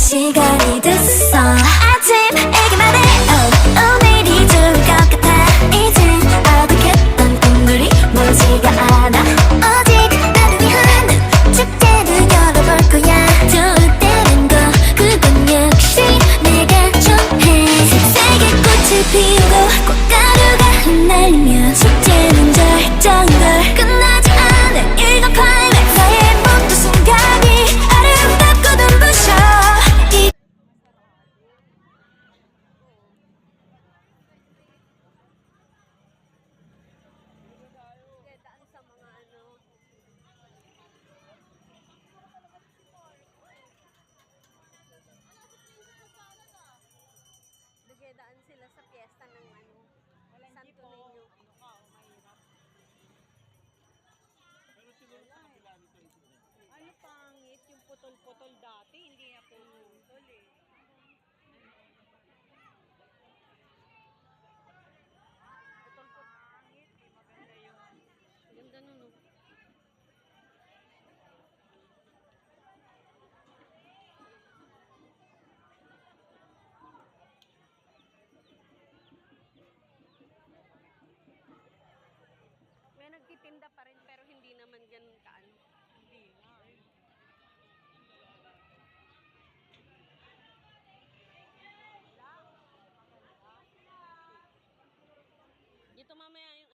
시간이 됐어 아침 애기 말해 오늘이 좋을 것 같아 이젠 어둑했던 꿈들이 멀지가 않아 오직 나를 위한 축제를 열어볼 거야 좋을 때는 거 그건 역시 내가 좋아해 색색의 꽃을 피우고 꽃가루가 흩날리며 축제는 절정걸 끝나지 않은 일과 클라이맥스 나의 모든 순간이 아름답고 눈부셔 Daan sila sa piyesta ng Santo Niño. Pero siguro sa kabila nito. Ano pangit yung putol-putol dahil.